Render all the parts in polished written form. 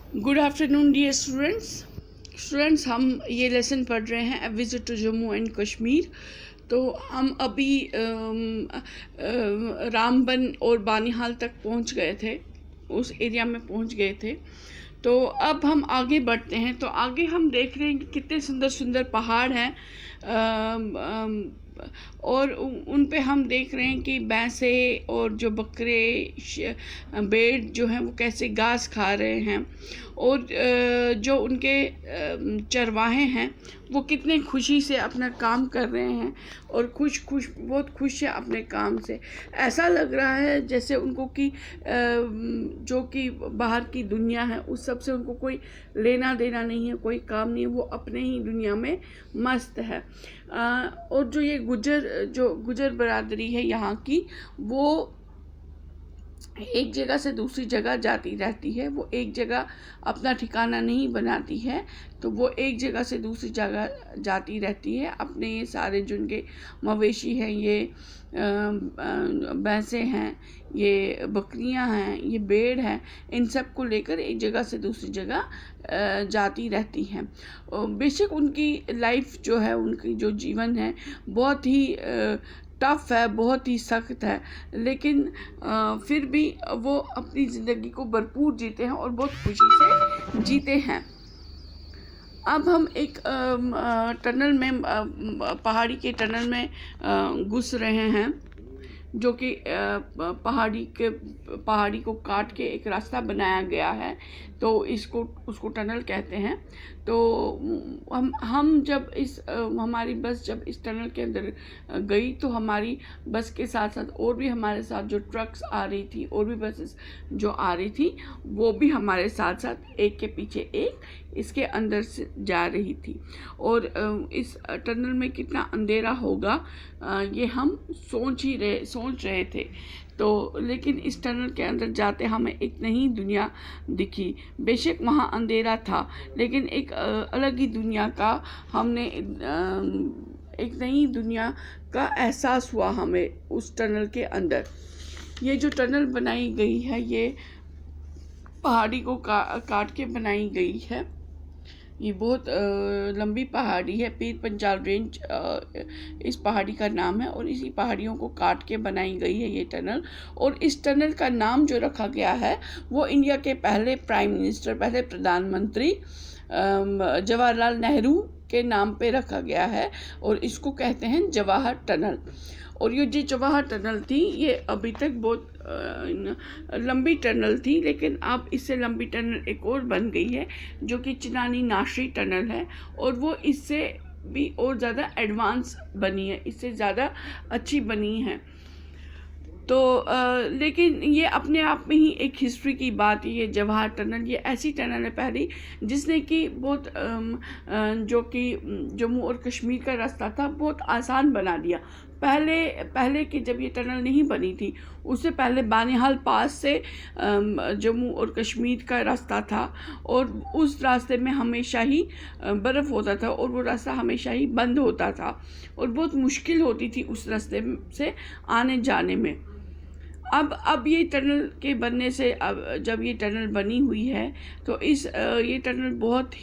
Good afternoon dear students. हम ये lesson पढ़ रहे हैं a visit to Jammu and Kashmir. तो हम अभी रामबन और बानिहाल तक पहुंच गए थे, उस एरिया में पहुंच गए थे। तो अब हम आगे बढ़ते हैं। तो आगे हम देख रहे हैं कि कितने सुंदर सुंदर पहाड़ हैं, और उन पे हम देख रहे हैं कि भैंसें और जो बकरे भेड़ जो हैं वो कैसे घास खा रहे हैं, और जो उनके चरवाहे हैं वो कितने खुशी से अपना काम कर रहे हैं और बहुत खुश है अपने काम से। ऐसा लग रहा है जैसे उनको कि जो कि बाहर की दुनिया है उस सब से उनको कोई लेना देना नहीं है, कोई काम नहीं है, वो अपने ही दुनिया में मस्त है। और जो ये गुजर बरादरी है यहाँ की, वो एक जगह से दूसरी जगह जाती रहती है। वो एक जगह अपना ठिकाना नहीं बनाती है, तो वो एक जगह से दूसरी जगह जाती रहती है। अपने ये सारे जो उनके मवेशी हैं, ये भैंसें हैं, ये बकरियां हैं, ये भेड़ हैं, इन सब को लेकर एक जगह से दूसरी जगह जाती रहती हैं। बेशक उनकी लाइफ जो है, उनकी जो जीवन है बहुत ही टफ है, बहुत ही सख्त है, लेकिन फिर भी वो अपनी ज़िंदगी को भरपूर जीते हैं और बहुत खुशी से जीते हैं। अब हम एक टनल में, पहाड़ी के टनल में घुस रहे हैं, जो कि पहाड़ी को काट के एक रास्ता बनाया गया है, तो उसको टनल कहते हैं। तो हम जब हमारी बस जब इस टनल के अंदर गई, तो हमारी बस के साथ साथ और भी हमारे साथ जो ट्रक्स आ रही थी और भी बसेस जो आ रही थी, वो भी हमारे साथ साथ एक के पीछे एक इसके अंदर से जा रही थी। और इस टनल में कितना अंधेरा होगा ये हम सोच रहे थे। तो लेकिन इस टनल के अंदर जाते हमें एक नई दुनिया दिखी। बेशक वहाँ अंधेरा था, लेकिन एक अलग ही दुनिया का हमने एक नई दुनिया का एहसास हुआ हमें उस टनल के अंदर। ये जो टनल बनाई गई है, ये पहाड़ी को काट के बनाई गई है। ये बहुत लंबी पहाड़ी है, पीर पंजाल रेंज इस पहाड़ी का नाम है, और इसी पहाड़ियों को काट के बनाई गई है ये टनल। और इस टनल का नाम जो रखा गया है वो इंडिया के पहले प्राइम मिनिस्टर, पहले प्रधानमंत्री जवाहरलाल नेहरू के नाम पे रखा गया है, और इसको कहते हैं जवाहर टनल। और ये जो जवाहर टनल थी, ये अभी तक बहुत लंबी टनल थी, लेकिन अब इससे लंबी टनल एक और बन गई है, जो कि चिनानी नाशरी टनल है, और वो इससे भी और ज़्यादा एडवांस बनी है, इससे ज़्यादा अच्छी बनी है। तो लेकिन ये अपने आप में ही एक हिस्ट्री की बात है। ये जवाहर टनल, ये ऐसी टनल है पहली जिसने कि बहुत जो कि जम्मू और कश्मीर का रास्ता था बहुत आसान बना दिया। पहले की जब ये टनल नहीं बनी थी, उससे पहले बानिहाल पास से जम्मू और कश्मीर का रास्ता था, और उस रास्ते में हमेशा ही बर्फ़ होता था, और वो रास्ता हमेशा ही बंद होता था, और बहुत मुश्किल होती थी उस रास्ते से आने जाने में। अब ये टनल के बनने से, अब जब ये टनल बनी हुई है, तो ये टनल बहुत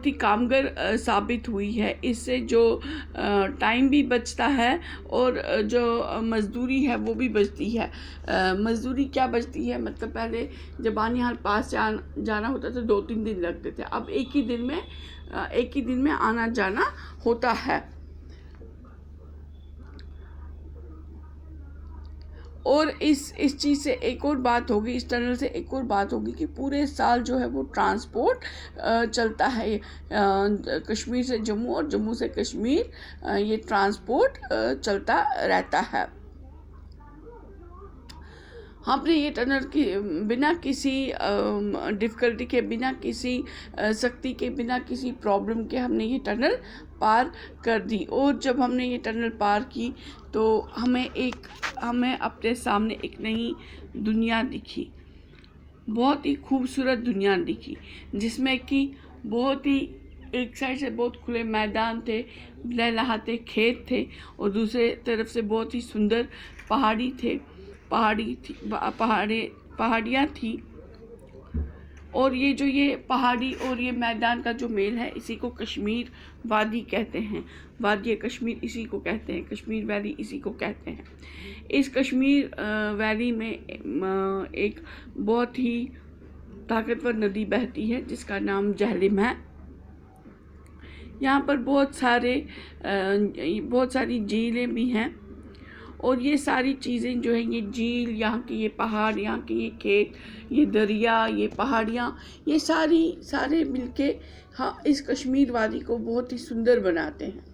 ही कामगर साबित हुई है। इससे जो टाइम भी बचता है, और जो मज़दूरी है वो भी बचती है। मज़दूरी क्या बचती है, मतलब पहले जब बानिहाल पास जाना होता था 2-3 दिन लगते थे, अब एक ही दिन में आना जाना होता है। और इस चीज़ से एक और बात होगी, इस टनल से एक और बात होगी कि पूरे साल जो है वो ट्रांसपोर्ट चलता है, कश्मीर से जम्मू और जम्मू से कश्मीर, ये ट्रांसपोर्ट चलता रहता है। हमने ये टनल की बिना किसी डिफ़िकल्टी के, बिना किसी सख्ती के, बिना किसी प्रॉब्लम के हमने ये टनल पार कर दी। और जब हमने ये टनल पार की, तो हमें अपने सामने एक नई दुनिया दिखी, बहुत ही खूबसूरत दुनिया दिखी, जिसमें कि बहुत ही एक साइड से बहुत खुले मैदान थे, लहलहाते खेत थे, और दूसरे तरफ से बहुत ही सुंदर पहाड़ियाँ थी, और ये जो ये पहाड़ी और ये मैदान का जो मेल है, इसी को कश्मीर वादी कहते हैं। वादी कश्मीर इसी को कहते हैं, कश्मीर वैली इसी को कहते हैं। इस कश्मीर वैली में एक बहुत ही ताकतवर नदी बहती है जिसका नाम जहलिम है। यहाँ पर बहुत सारी झीलें भी हैं, और ये सारी चीज़ें जो है, ये झील, यहाँ के ये पहाड़, यहाँ के ये खेत, ये दरिया, ये पहाड़ियाँ, ये सारे मिलके हाँ इस कश्मीर वादी को बहुत ही सुंदर बनाते हैं।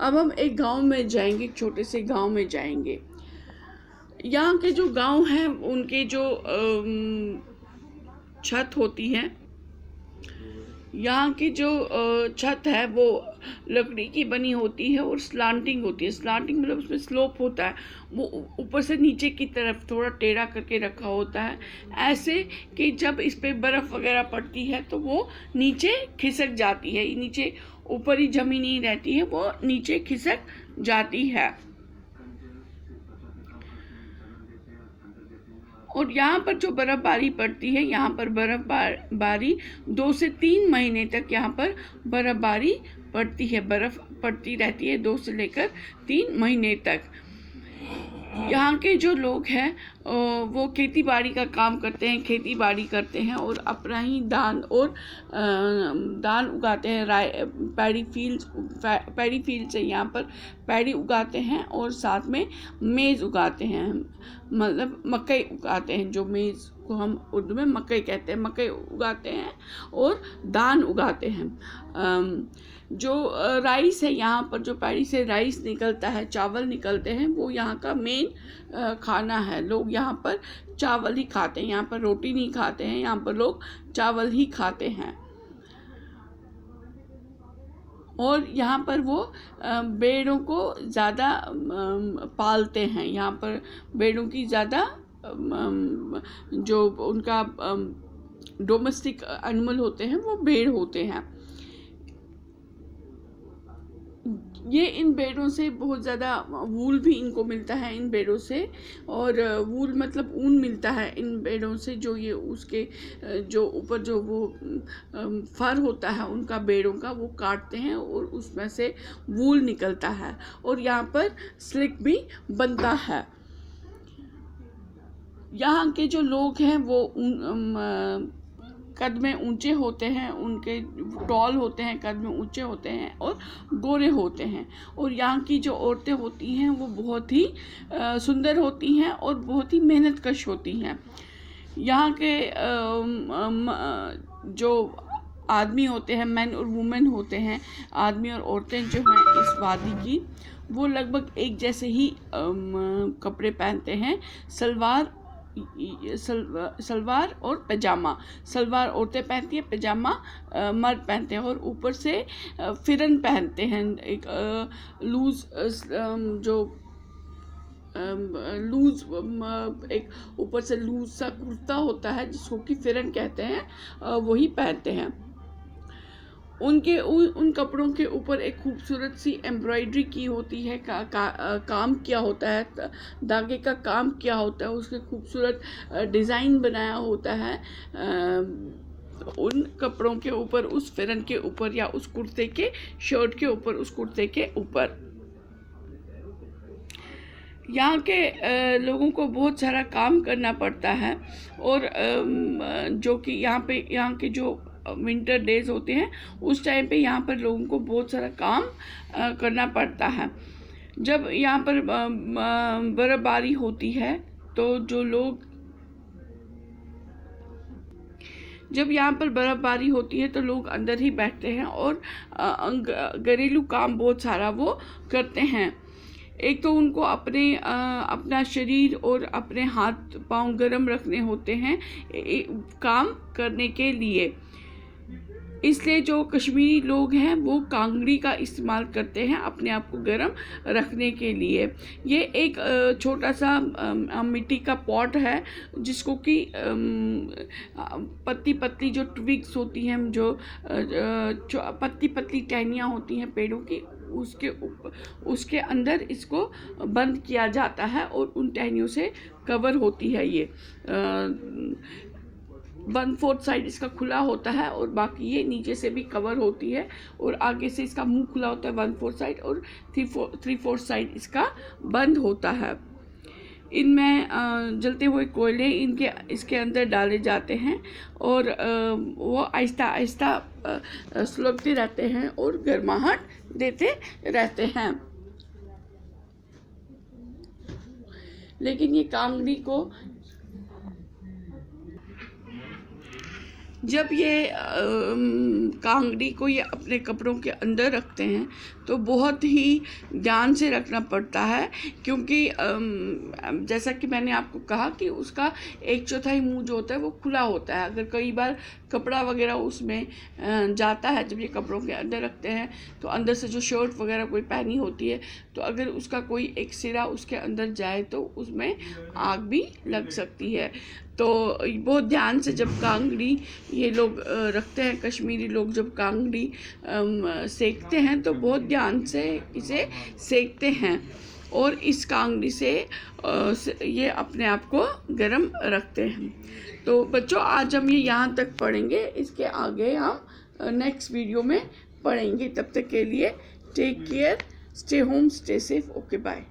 अब हम एक गांव में जाएंगे, एक छोटे से गांव में जाएंगे। यहाँ के जो गांव हैं उनके जो छत होती है, यहाँ की जो छत है वो लकड़ी की बनी होती है और स्लांटिंग होती है। स्लांटिंग मतलब उसमें स्लोप होता है, वो ऊपर से नीचे की तरफ थोड़ा टेढ़ा करके रखा होता है, ऐसे कि जब इस पे बर्फ़ वगैरह पड़ती है तो वो नीचे खिसक जाती है। नीचे ऊपर ही जमी नहीं रहती है, वो नीचे खिसक जाती है। और यहाँ पर जो बर्फ़बारी पड़ती है, यहाँ पर बर्फ़बारी 2 से 3 महीने तक यहाँ पर बर्फ़बारी पड़ती है। बर्फ़ पड़ती रहती है 2 से लेकर 3 महीने तक। यहाँ के जो लोग हैं वो खेती बाड़ी का काम करते हैं, खेती बाड़ी करते हैं और अपना ही धान उगाते हैं। पैडी फील्ड्स है, यहाँ पर पैडी उगाते हैं और साथ में मेज़ उगाते हैं, मतलब मकई उगाते हैं, जो मेज़ को हम उर्दू में मकई कहते हैं। मकई उगाते हैं और धान उगाते हैं। जो राइस है, यहाँ पर जो पैडी से राइस निकलता है, चावल निकलते हैं, वो यहाँ का मेन खाना है। लोग यहाँ पर चावल ही खाते हैं, यहाँ पर रोटी नहीं खाते हैं, यहाँ पर लोग चावल ही खाते हैं। और यहाँ पर वो भेड़ों को ज़्यादा पालते हैं। यहाँ पर भेड़ों की ज़्यादा जो उनका डोमेस्टिक एनिमल होते हैं वो भेड़ होते हैं। ये इन भेड़ों से बहुत ज़्यादा वूल भी इनको मिलता है, इन भेड़ों से। और वूल मतलब ऊन मिलता है इन भेड़ों से, जो ये उसके जो ऊपर जो वो फर होता है उनका, भेड़ों का, वो काटते हैं और उसमें से वूल निकलता है और यहाँ पर स्लिक भी बनता है। यहाँ के जो लोग हैं वो कद में ऊंचे होते हैं, उनके टॉल होते हैं, कद में ऊंचे होते हैं और गोरे होते हैं। और यहाँ की जो औरतें होती हैं वो बहुत ही सुंदर होती हैं और बहुत ही मेहनतकश होती हैं। यहाँ के जो आदमी होते हैं, मैन और वुमेन होते हैं, आदमी और औरतें जो हैं इस वादी की, वो लगभग एक जैसे ही कपड़े पहनते हैं। सलवार और पैजामा, सलवार औरतें पहनती हैं, पैजामा मर्द पहनते हैं। और ऊपर से फिरन पहनते हैं, एक लूज एक ऊपर से लूज सा कुर्ता होता है जिसको कि फिरन कहते हैं, वही पहनते हैं। उन कपड़ों के ऊपर एक खूबसूरत सी एम्ब्रॉयडरी की होती है, काम किया होता है, धागे का काम किया होता है, उसके खूबसूरत डिज़ाइन बनाया होता है उन कपड़ों के ऊपर, उस फिरन के ऊपर या उस कुर्ते के शर्ट के ऊपर, उस कुर्ते के ऊपर। यहाँ के लोगों को बहुत सारा काम करना पड़ता है और जो कि यहाँ के जो विंटर डेज होते हैं उस टाइम पे यहाँ पर लोगों को बहुत सारा काम करना पड़ता है। जब यहाँ पर बर्फ़बारी होती है तो जब यहाँ पर बर्फ़बारी होती है तो लोग अंदर ही बैठते हैं और घरेलू काम बहुत सारा वो करते हैं। एक तो उनको अपना शरीर और अपने हाथ पांव गर्म रखने होते हैं काम करने के लिए, इसलिए जो कश्मीरी लोग हैं वो कांगड़ी का इस्तेमाल करते हैं अपने आप को गर्म रखने के लिए। ये एक छोटा सा मिट्टी का पॉट है जिसको कि पतली पतली जो ट्विग्स होती हैं, जो पतली पतली टहनियाँ होती हैं पेड़ों की, उसके अंदर इसको बंद किया जाता है और उन टहनियों से कवर होती है ये। 1/4 साइड इसका खुला होता है और बाकी ये नीचे से भी कवर होती है और आगे से इसका मुंह खुला होता है 1/4 साइड और 3/4 साइड इसका बंद होता है। इनमें जलते हुए कोयले इसके अंदर डाले जाते हैं और वो आहिस्ता आहिस्ता सुलगते रहते हैं और गर्माहट देते रहते हैं। लेकिन ये कांगड़ी को जब ये कांगड़ी को ये अपने कपड़ों के अंदर रखते हैं तो बहुत ही ध्यान से रखना पड़ता है, क्योंकि जैसा कि मैंने आपको कहा कि उसका 1/4 मुंह जो होता है वो खुला होता है। अगर कई बार कपड़ा वगैरह उसमें जाता है, जब ये कपड़ों के अंदर रखते हैं तो अंदर से जो शर्ट वगैरह कोई पहनी होती है तो अगर उसका कोई एक सिरा उसके अंदर जाए तो उसमें आग भी लग सकती है। तो बहुत ध्यान से जब कांगड़ी ये लोग रखते हैं, कश्मीरी लोग जब कांगड़ी सेकते हैं तो बहुत ध्यान से इसे सेकते हैं और इस कांगड़ी से ये अपने आप को गर्म रखते हैं। तो बच्चों आज हम ये यहाँ तक पढ़ेंगे, इसके आगे हम नेक्स्ट वीडियो में पढ़ेंगे। तब तक के लिए take care, stay home, stay safe, okay bye.